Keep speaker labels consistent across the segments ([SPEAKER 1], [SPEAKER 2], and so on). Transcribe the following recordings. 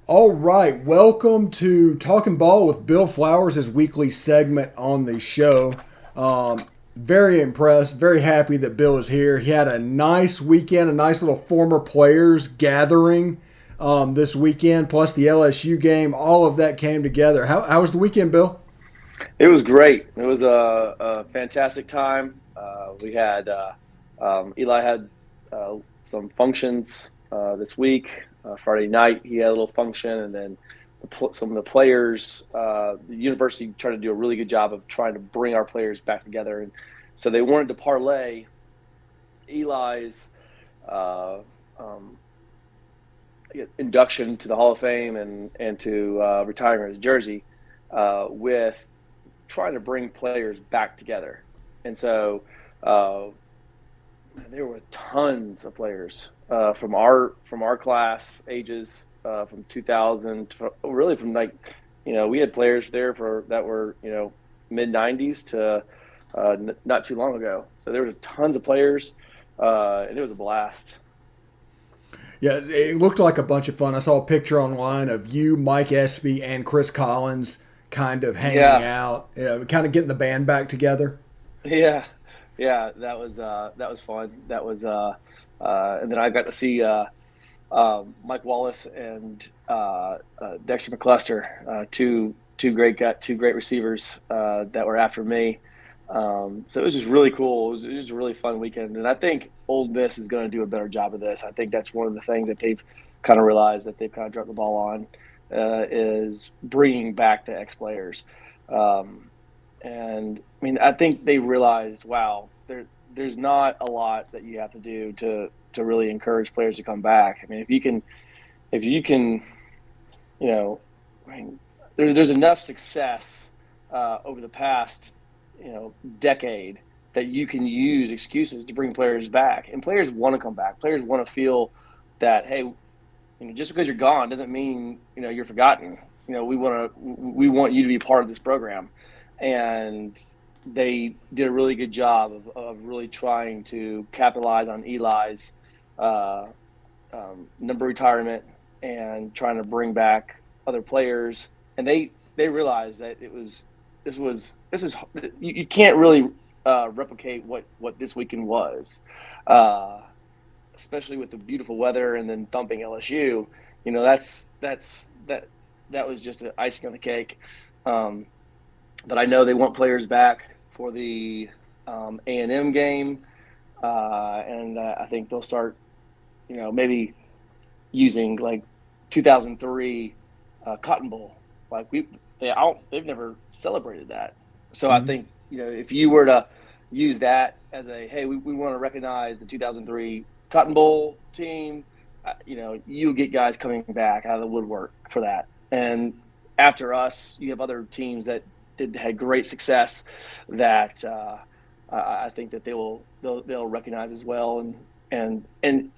[SPEAKER 1] All right, welcome to Talking Ball with Bill Flowers, his weekly segment on the show. Very impressed, very happy that Bill is here. He had a nice weekend, a nice little former players gathering this weekend, plus the LSU game. All of that came together. How was the weekend, Bill?
[SPEAKER 2] It was great. It was a fantastic time. We had Eli had some functions this week. Friday night he had a little function, and then some of the players. The university tried to do a really good job of trying to bring our players back together, and so they wanted to parlay Eli's uh, um, induction to the Hall of Fame and to retiring his jersey with trying to bring players back together. And so uh, there were tons of players from our class ages from 2000 to, really from like we had players there for that were mid 90s to not too long ago. So there was tons of players and it was a blast.
[SPEAKER 1] Yeah, it looked like a bunch of fun. I saw a picture online of you, Mike Espy, and Chris Collins kind of hanging
[SPEAKER 2] Yeah,
[SPEAKER 1] out, kind of getting the band back together.
[SPEAKER 2] yeah, yeah. That was fun. That was and then I got to see Mike Wallace and Dexter McCluster, two great receivers that were after me. So it was just really cool. It was a really fun weekend, and I think Ole Miss is going to do a better job of this. I think that's one of the things that they've kind of realized that they've kind of dropped the ball on is bringing back the ex players. Um, and I mean, I think they realized, wow, there's not a lot that you have to do to really encourage players to come back. I mean, if you can, you know, I mean, there's enough success over the past, decade that you can use excuses to bring players back, and players want to come back. Players want to feel that, hey, just because you're gone doesn't mean you're forgotten. We want you to be part of this program, and they did a really good job of really trying to capitalize on Eli's uh, number retirement and trying to bring back other players. And they realized that this is you can't really replicate what this weekend was. Uh, Especially with the beautiful weather and then thumping LSU, that was just an icing on the cake. Um, but I know they want players back for the A&M game, and I think they'll start, maybe using like 2003 Cotton Bowl. Like they've never celebrated that. So I
[SPEAKER 1] Mhm.
[SPEAKER 2] think if you were to use that as a hey, we want to recognize the 2003 Cotton Bowl team, you get guys coming back out of the woodwork for that. And after us, you have other teams that had great success that I think that they'll recognize as well. And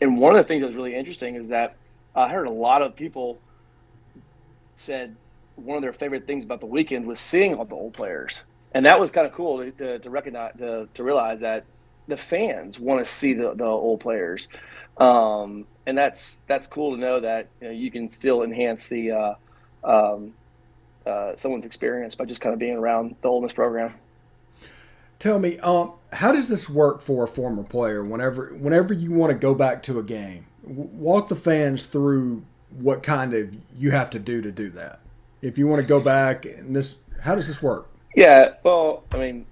[SPEAKER 2] one of the things that was really interesting is that I heard a lot of people said one of their favorite things about the weekend was seeing all the old players, and that was kind of cool to recognize to realize that the fans want to see the old players, and that's cool to know that you can still enhance the someone's experience by just kind of being around the Ole Miss program.
[SPEAKER 1] Tell me, how does this work for a former player? Whenever you want to go back to a game, walk the fans through what kind of you have to do that. If you want to go back, and this, how does this work?
[SPEAKER 2] Yeah, well, I mean,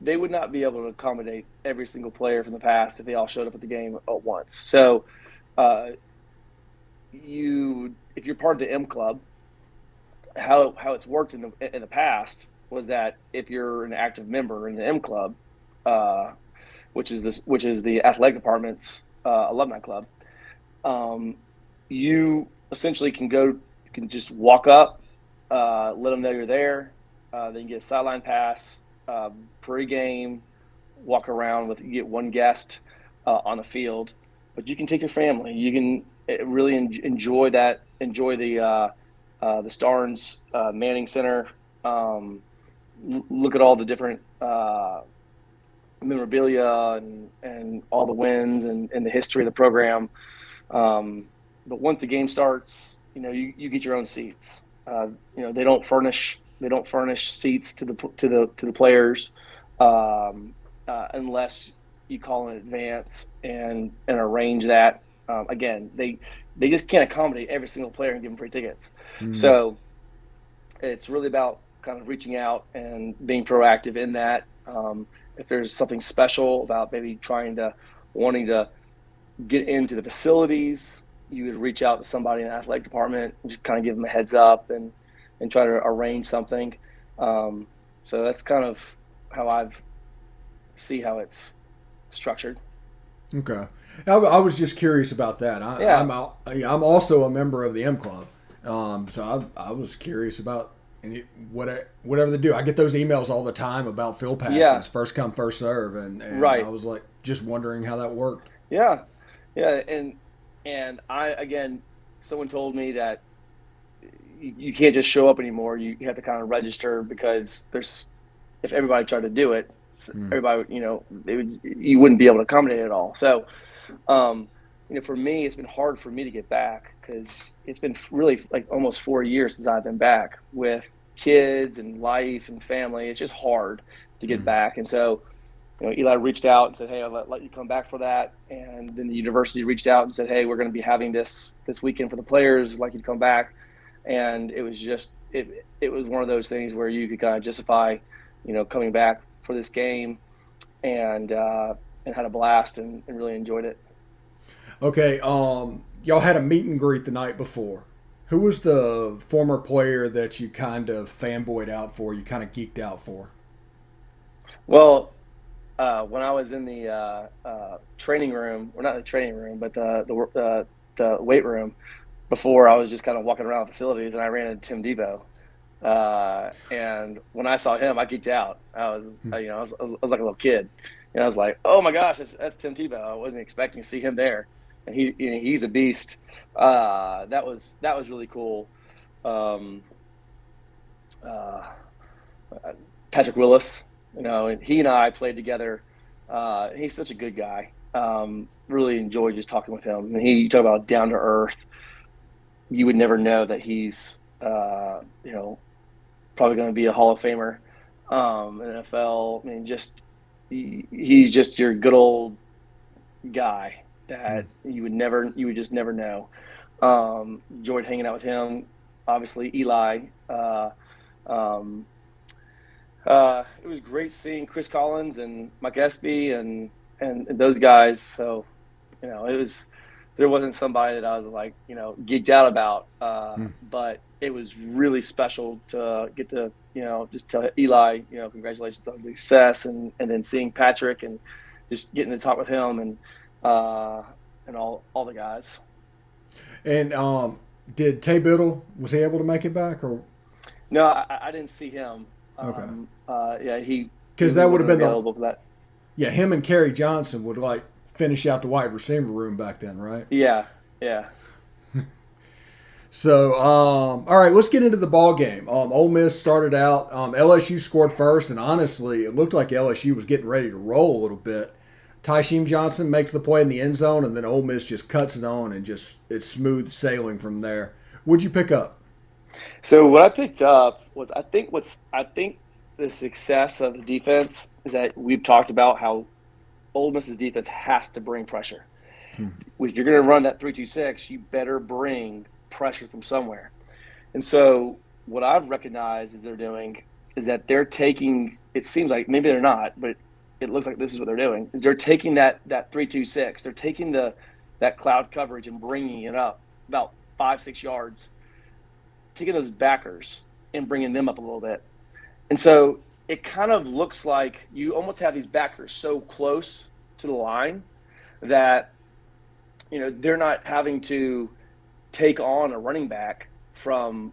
[SPEAKER 2] they would not be able to accommodate every single player from the past if they all showed up at the game at once. So, uh, if you're part of the M Club, how it's worked in the past was that if you're an active member in the M Club, uh, which is the athletic department's alumni club, um, you essentially you can just walk up, let them know you're there. Then you get a sideline pass, pregame, walk around with you get one guest on the field, but you can take your family. You can really enjoy that. Enjoy the Starnes Manning Center. Um, Look at all the different memorabilia and all the wins and the history of the program. But once the game starts, you get your own seats. They don't furnish seats to the players, unless you call in advance and arrange that. Again, they just can't accommodate every single player and give them free tickets.
[SPEAKER 1] Mm.
[SPEAKER 2] So it's really about kind of reaching out and being proactive in that. If there's something special about maybe wanting to get into the facilities, you would reach out to somebody in the athletic department and just kind of give them a heads up and try to arrange something. So that's kind of how I've see how it's structured.
[SPEAKER 1] Okay. I was just curious about that.
[SPEAKER 2] Yeah,
[SPEAKER 1] I'm also a member of the M Club, so I was curious about whatever they do. I get those emails all the time about field
[SPEAKER 2] yeah,
[SPEAKER 1] passes, first come first serve, and I
[SPEAKER 2] right.
[SPEAKER 1] was like just wondering how that worked.
[SPEAKER 2] Yeah, yeah, and I again, someone told me that you can't just show up anymore. You have to kind of register because there's if everybody tried to do it,
[SPEAKER 1] Mm.
[SPEAKER 2] everybody you wouldn't be able to accommodate it all. So for me, it's been hard for me to get back because it's been really like almost 4 years since I've been back with kids and life and family. It's just hard to get
[SPEAKER 1] Mm.
[SPEAKER 2] back. And so, Eli reached out and said, "Hey, I'll let you come back for that." And then the university reached out and said, "Hey, we're going to be having this weekend for the players. I'd like you to come back." And it was just it was one of those things where you could kind of justify, coming back for this game and had a blast and really enjoyed it.
[SPEAKER 1] Okay. Y'all had a meet and greet the night before. Who was the former player that you kind of fanboyed out for? You kind of geeked out for?
[SPEAKER 2] Well, when I was in the training room, or not the training room, but the weight room, before I was just kind of walking around facilities, and I ran into Tim Debo. And when I saw him, I geeked out. I was like a little kid, and I was like, "Oh my gosh, that's Tim Tebow." I wasn't expecting to see him there, and he's a beast. That was really cool. Um, uh, Patrick Willis, and he and I played together. He's such a good guy. Really enjoyed just talking with him. And you talk about down to earth. You would never know that he's probably going to be a Hall of Famer in the NFL. I mean, he's just your good old guy
[SPEAKER 1] Mm.
[SPEAKER 2] that you would just never know. Enjoyed hanging out with him. Obviously, Eli. Um, it was great seeing Chris Collins and Mike Espy and those guys. So it was there wasn't somebody that I was like geeked out about,
[SPEAKER 1] Mm.
[SPEAKER 2] but it was really special to get to just tell Eli congratulations on success and then seeing Patrick and just getting to talk with him uh, and all the guys.
[SPEAKER 1] And did Tay Biddle, was he able to make it back or?
[SPEAKER 2] No, I didn't see him.
[SPEAKER 1] Okay,
[SPEAKER 2] Yeah, he
[SPEAKER 1] because that would have
[SPEAKER 2] wasn't
[SPEAKER 1] been the,
[SPEAKER 2] available for that.
[SPEAKER 1] yeah, him and Kerry Johnson would like finish out the wide receiver room back then, right?
[SPEAKER 2] Yeah, yeah.
[SPEAKER 1] So, all right, let's get into the ball game. Ole Miss started out. LSU scored first, and honestly, it looked like LSU was getting ready to roll a little bit. Tysheem Johnson makes the play in the end zone, and then Ole Miss just cuts it on and just it's smooth sailing from there. What'd you pick up?
[SPEAKER 2] So what I picked up was I think the success of the defense is that we've talked about how Ole Miss's defense has to bring pressure.
[SPEAKER 1] Hmm.
[SPEAKER 2] If you're going to run that 3-2-6, you better bring pressure from somewhere. And so what I've recognized is they're doing is that they're taking. It seems like maybe they're not, but it looks like this is what they're doing. They're taking that 3-2-6. They're taking that cloud coverage and bringing it up about 5-6 yards, taking those backers and bringing them up a little bit. And so it kind of looks like you almost have these backers so close to the line that they're not having to take on a running back from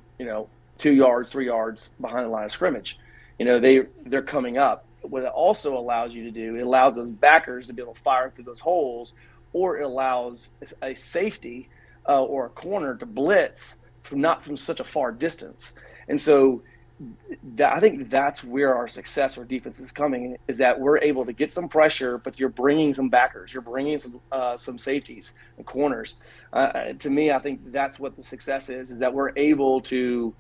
[SPEAKER 2] 2 yards, 3 yards behind the line of scrimmage. They're coming up. What it also allows you to do, it allows those backers to be able to fire through those holes, or it allows a safety or a corner to blitz from not from such a far distance. And so I think that's where our success or defense is coming, is that we're able to get some pressure, but you're bringing some backers, you're bringing some safeties and corners. To me, I think that's what the success is that we're able to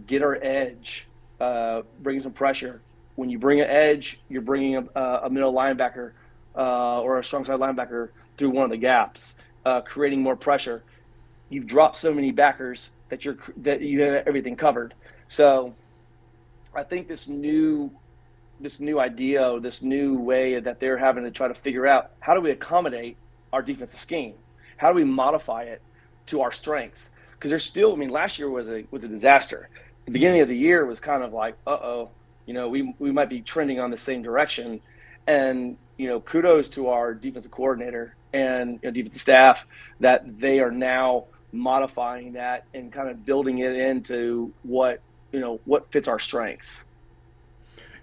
[SPEAKER 2] get our edge, bringing some pressure. When you bring an edge, you're bringing a middle linebacker or a strong side linebacker through one of the gaps, creating more pressure. You've dropped so many backers that you have everything covered. So I think this new idea, this new way that they're having to try to figure out, how do we accommodate our defensive scheme? How do we modify it to our strengths? Because there's still, I mean, last year was a disaster. The beginning of the year was kind of like, we might be trending on the same direction. And kudos to our defensive coordinator and defensive staff that they are now modifying that and kind of building it into what fits our strengths.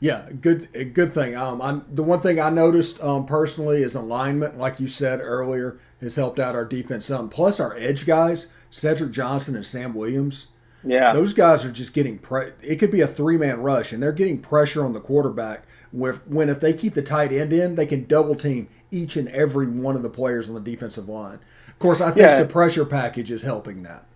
[SPEAKER 1] Yeah, good thing. The one thing I noticed personally is alignment, like you said earlier, has helped out our defense some. Plus, our edge guys, Cedric Johnson and Sam Williams,
[SPEAKER 2] Yeah,
[SPEAKER 1] those guys are just getting it could be a three-man rush, and they're getting pressure on the quarterback. When if they keep the tight end in, they can double team each and every one of the players on the defensive line. Of course, I think
[SPEAKER 2] yeah,
[SPEAKER 1] the pressure package is helping that.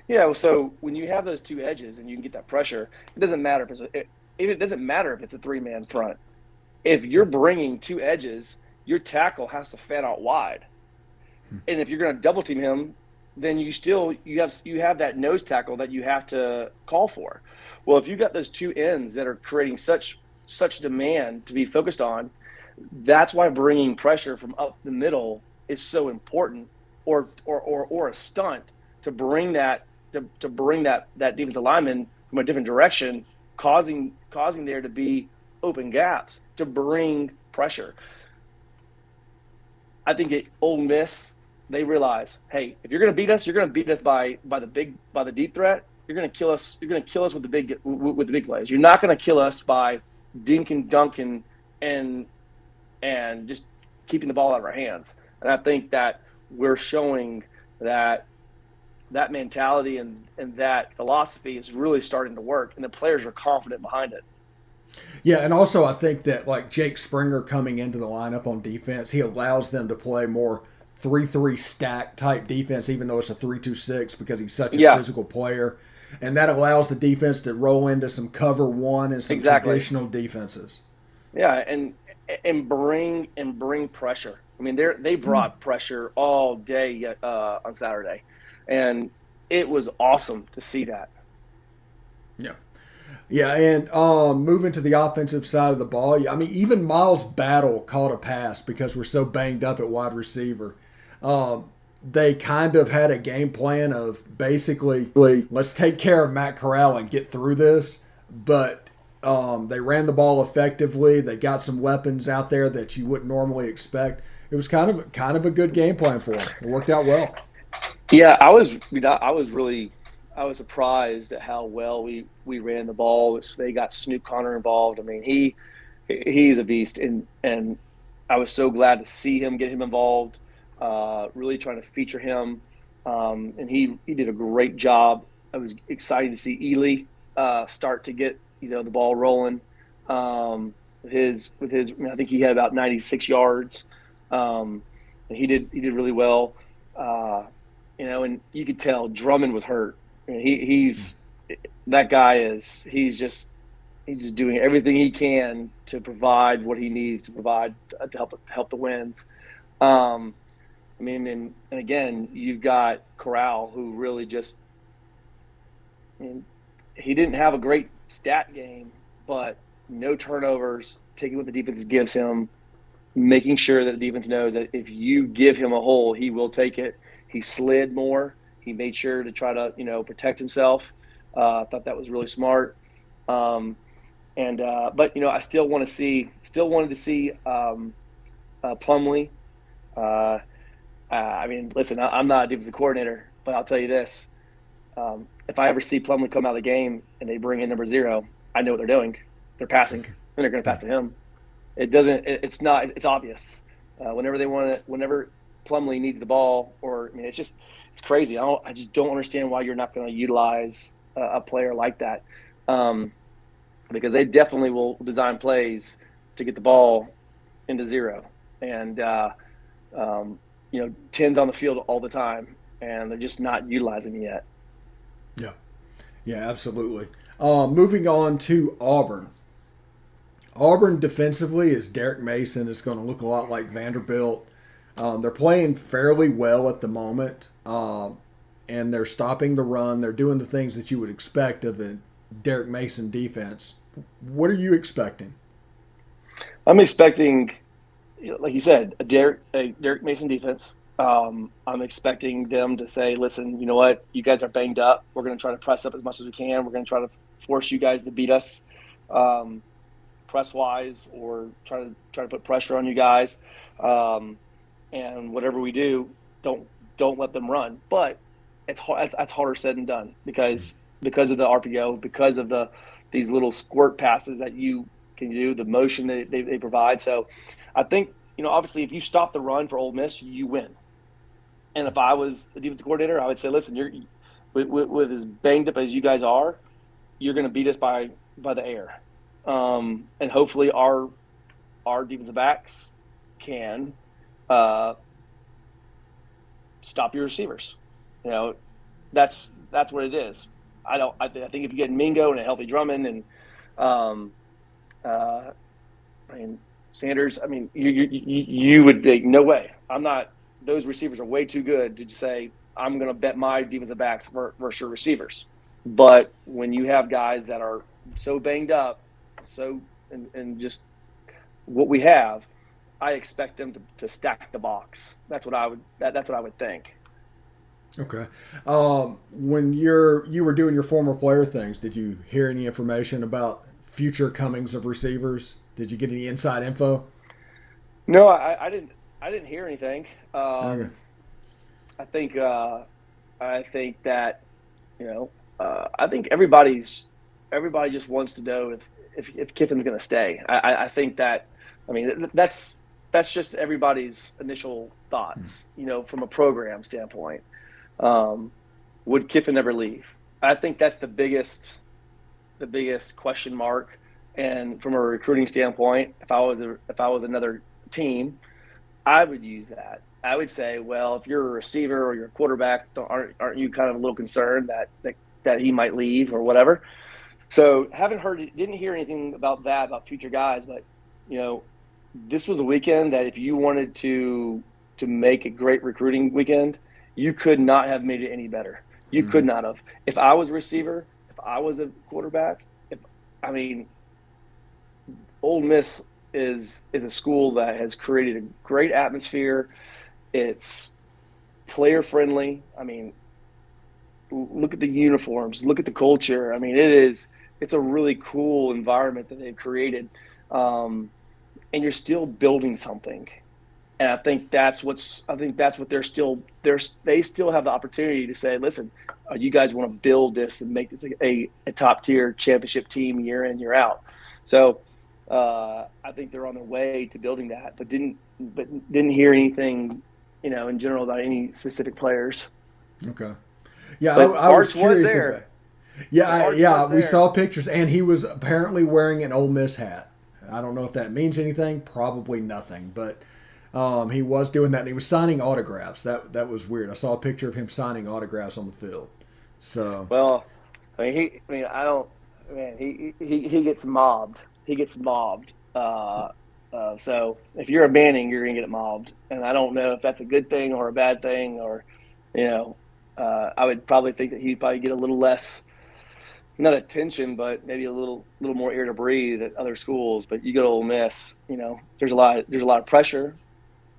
[SPEAKER 2] yeah. So when you have those two edges and you can get that pressure, it doesn't matter if it doesn't matter if it's a three-man front. If you're bringing two edges, your tackle has to fan out wide. And if you're going to double team him, then you have that nose tackle that you have to call for. Well, if you've got those two ends that are creating such demand to be focused on, that's why bringing pressure from up the middle is so important, or a stunt to bring that defensive lineman from a different direction, causing there to be open gaps to bring pressure. I think at Ole Miss, they realize, hey, if you're going to beat us, you're going to beat us by the deep threat. You're going to kill us. You're going to kill us with the big plays. You're not going to kill us by dink and dunking and just keeping the ball out of our hands. And I think that we're showing that mentality and that philosophy is really starting to work, and the players are confident behind it.
[SPEAKER 1] Yeah, and also I think that like Jake Springer coming into the lineup on defense, he allows them to play more 3-3 stack type defense, even though it's a 3-2-6 because he's such a
[SPEAKER 2] Yeah,
[SPEAKER 1] physical player. And that allows the defense to roll into some cover one and some
[SPEAKER 2] exactly.
[SPEAKER 1] traditional defenses.
[SPEAKER 2] Yeah, and bring pressure. I mean, they brought pressure all day on Saturday, and it was awesome to see that.
[SPEAKER 1] Yeah. Yeah, and moving to the offensive side of the ball, yeah, I mean, even Miles Battle caught a pass because we're so banged up at wide receiver. They kind of had a game plan of basically, let's take care of Matt Corral and get through this. But they ran the ball effectively. They got some weapons out there that you wouldn't normally expect. It was kind of a good game plan for them. It worked out well.
[SPEAKER 2] Yeah, I was surprised at how well we ran the ball. They got Snoop Connor involved. I mean, he's a beast, and I was so glad to see him, get him involved. Really trying to feature him, and he did a great job. I was excited to see Ely start to get the ball rolling. With his, I mean, I think he had about 96 yards. And he did really well. And you could tell Drummond was hurt. I mean, he's that guy is he's just doing everything he can to provide what he needs to provide to help the wins. Um, I mean, and again, you've got Corral, who really just, I mean, he didn't have a great stat game, but no turnovers, taking what the defense gives him, making sure that the defense knows that if you give him a hole, he will take it. He slid more. He made sure to try to protect himself. I thought that was really smart. Um, and but I still wanted to see Plumlee. Uh, I mean, listen, I'm not a defensive coordinator, but I'll tell you this: if I ever see Plumlee come out of the game and they bring in number 0, I know what they're doing. They're passing, and they're going to pass to him. It doesn't. It's not. It's obvious. Whenever they want to, whenever Plumlee needs the ball, or I mean, it's crazy. I just don't understand why you're not going to utilize a player like that, because they definitely will design plays to get the ball into zero, and tens on the field all the time, and they're just not utilizing it yet.
[SPEAKER 1] Yeah, yeah, absolutely. Moving on to Auburn. Auburn defensively is Derek Mason is going to look a lot like Vanderbilt. They're playing fairly well at the moment, and they're stopping the run. They're doing the things that you would expect of the Derek Mason defense. What are you expecting?
[SPEAKER 2] I'm expecting, like you said, a Derek Mason defense. I'm expecting them to say, "Listen, you know what? You guys are banged up. We're going to try to press up as much as we can. We're going to try to force you guys to beat us, um, press wise, or try to put pressure on you guys. Um, and whatever we do, don't let them run." But it's hard. That's harder said than done because of the RPO, because of these little squirt passes that you can do, the motion that they provide. So I think, obviously, if you stop the run for Ole Miss, you win. And if I was the defensive coordinator, I would say, listen, you're with as banged up as you guys are, you're going to beat us by the air, and hopefully our defensive backs can uh, stop your receivers. You know, that's what it is. I think if you get Mingo and a healthy Drummond and um, uh, I mean Sanders, I mean you would think no way. I'm not. Those receivers are way too good to say I'm going to bet my defensive backs versus your receivers. But when you have guys that are so banged up, and just what we have, I expect them to stack the box. That's what I would think.
[SPEAKER 1] Okay. When you were doing your former player things, did you hear any information about future comings of receivers? Did you get any inside info?
[SPEAKER 2] No, I didn't. I didn't hear anything.
[SPEAKER 1] Okay.
[SPEAKER 2] I think I think that I think everybody just wants to know if Kiffin's going to stay. I think that I mean that's just everybody's initial thoughts. From a program standpoint, um, would Kiffin ever leave? I think that's the biggest question mark. And from a recruiting standpoint, if I was another team, I would use that. I would say, well, if you're a receiver or you're a quarterback, aren't you kind of a little concerned that he might leave or whatever? So didn't hear anything about future guys, but you know, this was a weekend that if you wanted to make a great recruiting weekend, you could not have made it any better. You could
[SPEAKER 1] Mm-hmm.
[SPEAKER 2] not have. If I was a receiver, if I was a quarterback, if I mean, Ole Miss is a school that has created a great atmosphere. It's player friendly. I mean, look at the uniforms, look at the culture. I mean, it's a really cool environment that they've created, um, and you're still building something. And I think that's what they still have the opportunity to say, listen, you guys want to build this and make this a top tier championship team year in year out. So I think they're on their way to building that, but didn't hear anything, in general about any specific players.
[SPEAKER 1] Okay. Yeah,
[SPEAKER 2] But
[SPEAKER 1] I was
[SPEAKER 2] Arch was
[SPEAKER 1] curious about.
[SPEAKER 2] there.
[SPEAKER 1] Yeah,
[SPEAKER 2] But Arch
[SPEAKER 1] yeah,
[SPEAKER 2] was
[SPEAKER 1] we
[SPEAKER 2] there.
[SPEAKER 1] saw pictures, and he was apparently wearing an Ole Miss hat. I don't know if that means anything. Probably nothing, but he was doing that, and he was signing autographs. That was weird. I saw a picture of him signing autographs on the field. So
[SPEAKER 2] Well, I don't. Man, he gets mobbed. He gets mobbed. So if you're a Manning, you're gonna get mobbed, and I don't know if that's a good thing or a bad thing, or you know, I would probably think that he'd probably get a little less, not attention, but maybe a little more air to breathe at other schools. But you go to Ole Miss, there's a lot of pressure,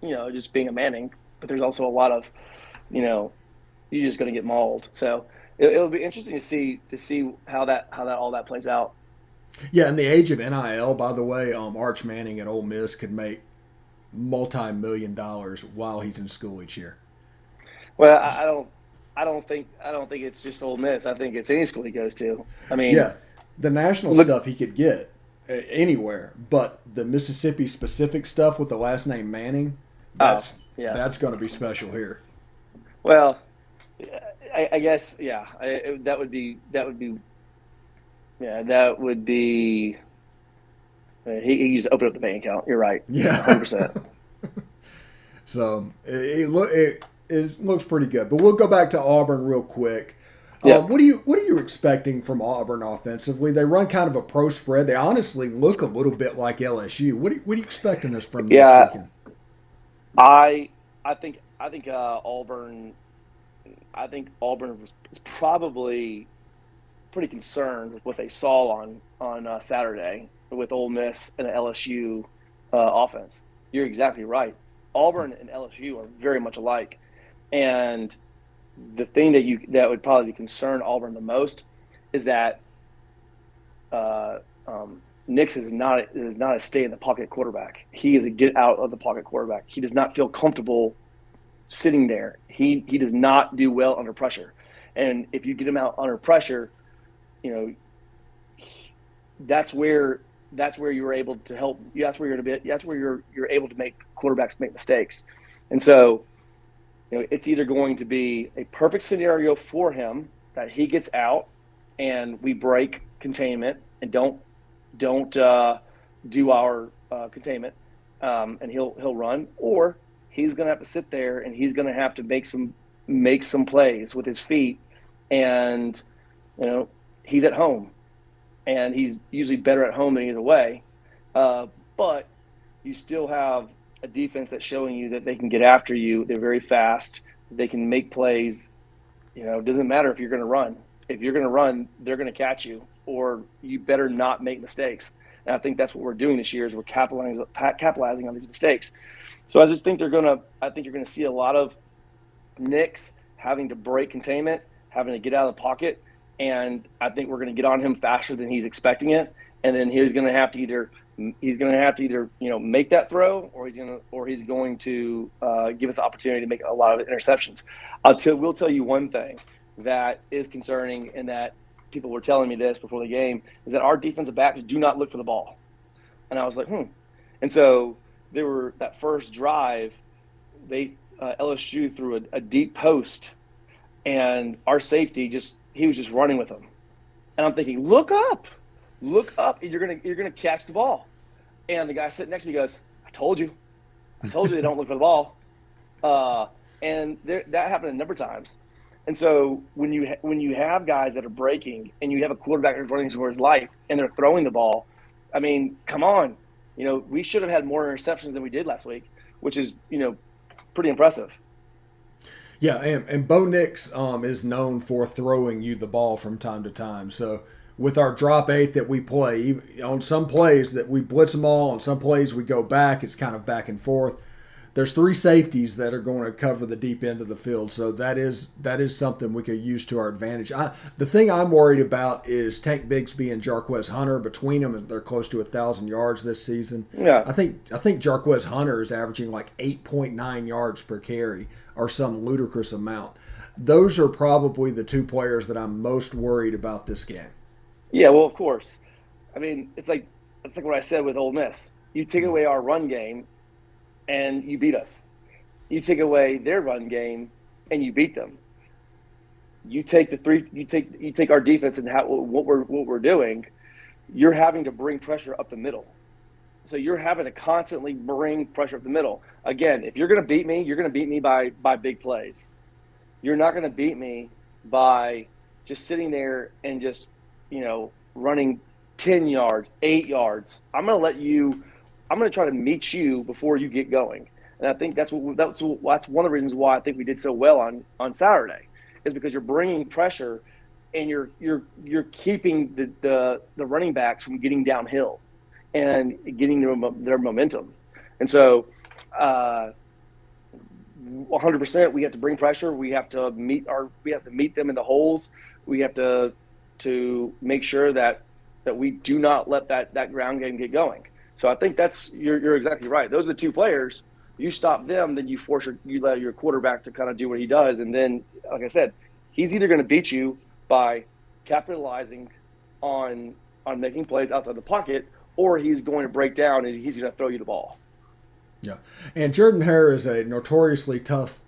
[SPEAKER 2] just being a Manning, but there's also a lot of, you know, you're just going to get mauled. So it'll be interesting to see how that all that plays out.
[SPEAKER 1] yeah, in the age of NIL, by the way, Arch Manning at Ole Miss could make multi-million dollars while he's in school each year.
[SPEAKER 2] Well, I don't think it's just Ole Miss. I think it's any school he goes to. I mean,
[SPEAKER 1] Yeah, the national
[SPEAKER 2] look.
[SPEAKER 1] stuff he could get anywhere, but the Mississippi specific stuff with the last name Manning,
[SPEAKER 2] Oh,
[SPEAKER 1] that's
[SPEAKER 2] yeah.
[SPEAKER 1] that's going to be special here.
[SPEAKER 2] Well, I guess, yeah, yeah, that would be. He just opened up the bank account. You're right,
[SPEAKER 1] Yeah.
[SPEAKER 2] 100%.
[SPEAKER 1] So it looks pretty good. But we'll go back to Auburn real quick.
[SPEAKER 2] Yep.
[SPEAKER 1] What are you expecting from Auburn offensively? They run kind of a pro spread. They honestly look a little bit like LSU. What are you expecting this from them this
[SPEAKER 2] Yeah,
[SPEAKER 1] weekend?
[SPEAKER 2] I I think Auburn. I think Auburn was probably pretty concerned with what they saw on Saturday with Ole Miss and the LSU offense. You're exactly right. Auburn and LSU are very much alike, and the thing that would probably concern Auburn the most is that uh, Nix is not a stay in the pocket quarterback. He is a get out of the pocket quarterback. He does not feel comfortable sitting there. He does not do well under pressure, and if you get him out under pressure, you know that's where you're able to help. That's where you're able to make quarterbacks make mistakes, and so it's either going to be a perfect scenario for him that he gets out and we break containment and don't do our containment, and he'll run, or he's going to have to sit there and he's going to have to make some plays with his feet, and he's at home and he's usually better at home than he's away. But you still have a defense that's showing you that they can get after you. They're very fast. They can make plays. It doesn't matter if you're going to run. If you're going to run, they're going to catch you, or you better not make mistakes. And I think that's what we're doing this year is we're capitalizing on these mistakes. So I just think I think you're going to see a lot of Knicks having to break containment, having to get out of the pocket, and I think we're going to get on him faster than he's expecting it, and then he's going to have to either make that throw, or he's going to give us the opportunity to make a lot of interceptions. We'll tell you one thing that is concerning, and that people were telling me this before the game, is that our defensive backs do not look for the ball, and I was like, and so they were that first drive, LSU threw a deep post, and our safety he was just running with them, and I'm thinking, look up, and you're gonna catch the ball. And the guy sitting next to me goes, I told you they don't look for the ball. And that happened a number of times. And so when you have guys that are breaking and you have a quarterback that's running for his life and they're throwing the ball, I mean, come on, we should have had more interceptions than we did last week, which is pretty impressive.
[SPEAKER 1] Yeah, and Bo Nix is known for throwing you the ball from time to time. So with our drop eight that we play, on some plays that we blitz them all, on some plays we go back, it's kind of back and forth. There's three safeties that are going to cover the deep end of the field, so that is something we could use to our advantage. The thing I'm worried about is Tank Bigsby and Jarquez Hunter. Between them, they're close to 1,000 yards this season.
[SPEAKER 2] Yeah.
[SPEAKER 1] I think Jarquez Hunter is averaging like 8.9 yards per carry, or some ludicrous amount. Those are probably the two players that I'm most worried about this game.
[SPEAKER 2] Yeah, well, of course. I mean, it's like what I said with Ole Miss. You take away our run game, and you beat us. You take away their run game, and you beat them. You take our defense and what we're doing. You're having to bring pressure up the middle. So you're having to constantly bring pressure up the middle. Again, if you're going to beat me, you're going to beat me by big plays. You're not going to beat me by just sitting there and just running 10 yards, 8 yards. I'm going to try to meet you before you get going. And I think that's one of the reasons why I think we did so well on Saturday, is because you're bringing pressure and you're keeping the running backs from getting downhill and getting their momentum. And so 100% we have to bring pressure. We have to meet them in the holes. We have to make sure that we do not let that ground game get going. So I think you're exactly right. Those are the two players. You stop them, then you let your quarterback to kind of do what he does, and then, like I said, he's either going to beat you by capitalizing on making plays outside the pocket, or he's going to break down and he's going to throw you the ball.
[SPEAKER 1] Yeah, and Jordan Hare is a notoriously tough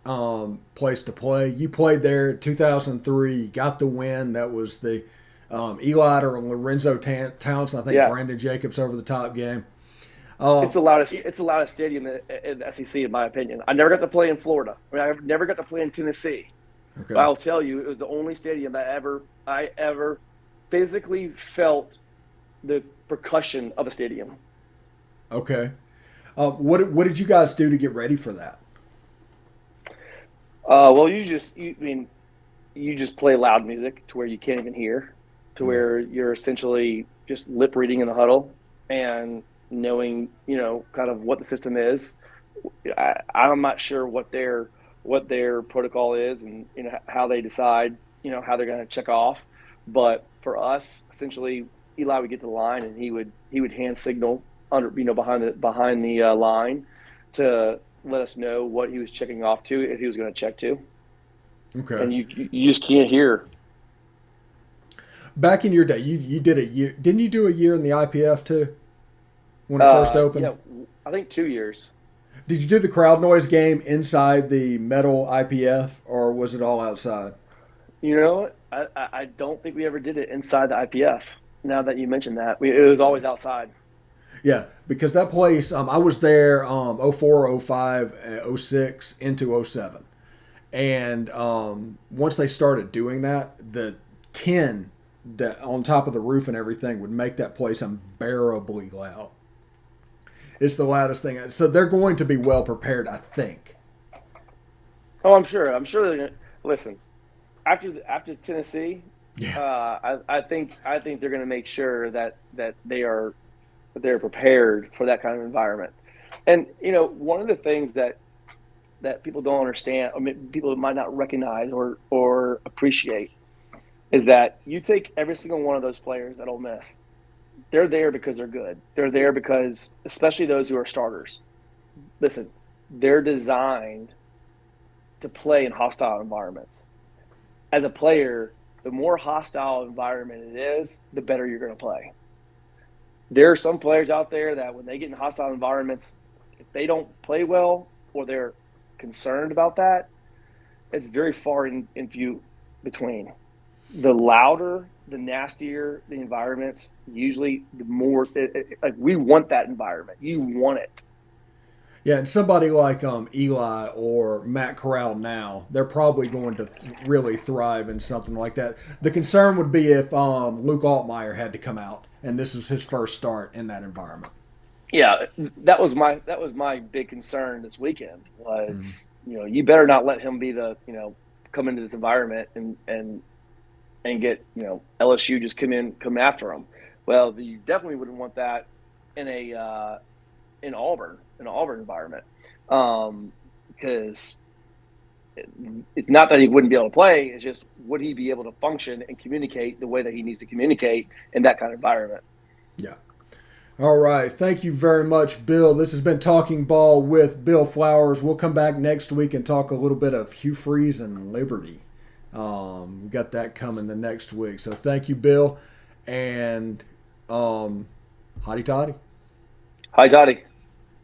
[SPEAKER 1] place to play. You played there in 2003. You got the win. That was the Eli or Lorenzo Townsend. I think
[SPEAKER 2] Yeah,
[SPEAKER 1] Brandon Jacobs over the top game.
[SPEAKER 2] it's
[SPEAKER 1] Um,
[SPEAKER 2] the loudest. It's the loudest stadium in the SEC, in my opinion. I never got to play in Florida. I mean, I never got to play in Tennessee. But
[SPEAKER 1] okay,
[SPEAKER 2] I'll tell you, it was the only stadium that I ever physically felt the percussion of a stadium.
[SPEAKER 1] okay. What did you guys do to get ready for that?
[SPEAKER 2] Well, I mean, you just play loud music to where you can't even hear, to
[SPEAKER 1] Hmm.
[SPEAKER 2] where you're essentially just lip reading in the huddle and knowing, kind of what the system is. I'm not sure what their protocol is, and how they decide, how they're going to check off. But for us, essentially, Eli would get to the line, and he would hand signal under, behind the line to let us know what he was checking off to, if he was going to check to,
[SPEAKER 1] Okay.
[SPEAKER 2] and you just can't hear.
[SPEAKER 1] Back in your day, you did a year. Didn't you do a year in the IPF too when it first opened?
[SPEAKER 2] Yeah, I think 2 years.
[SPEAKER 1] Did you do the crowd noise game inside the metal IPF or was it all outside?
[SPEAKER 2] You know, I don't think we ever did it inside the IPF. Now that you mentioned that, it was always outside.
[SPEAKER 1] Yeah, because that place, I was there 04, 05, 06 into 07. And once they started doing that, the tin that on top of the roof and everything would make that place unbearably loud. It's the loudest thing. So they're going to be well prepared, I think.
[SPEAKER 2] Oh, I'm sure. I'm sure they're gonna listen after Tennessee.
[SPEAKER 1] Yeah.
[SPEAKER 2] I think they're going to make sure that they're prepared for that kind of environment. And one of the things that people don't understand, or people might not recognize or appreciate, is that you take every single one of those players at Ole Miss. They're there because they're good. They're there because, especially those who are starters. Listen, they're designed to play in hostile environments. As a player, the more hostile environment it is, the better you're going to play. There are some players out there that when they get in hostile environments, if they don't play well or they're concerned about that, it's very far in few between. The louder, the nastier the environments, usually the more like we want that environment. You want it.
[SPEAKER 1] Yeah, and somebody like Eli or Matt Corral now, they're probably going to really thrive in something like that. The concern would be if Luke Altmaier had to come out and this was his first start in that environment.
[SPEAKER 2] Yeah, that was my big concern this weekend
[SPEAKER 1] Mm.
[SPEAKER 2] was, you better not let him be the, come into this environment and get, LSU just come after him. Well, you definitely wouldn't want that in in Auburn, in an Auburn environment, because it's not that he wouldn't be able to play. It's just, would he be able to function and communicate the way that he needs to communicate in that kind of environment?
[SPEAKER 1] Yeah. All right. Thank you very much, Bill. This has been Talking Ball with Bill Flowers. We'll come back next week and talk a little bit of Hugh Freeze and Liberty. We got that coming the next week. So thank you, Bill. And hotty toddy.
[SPEAKER 2] Hi, Toddy.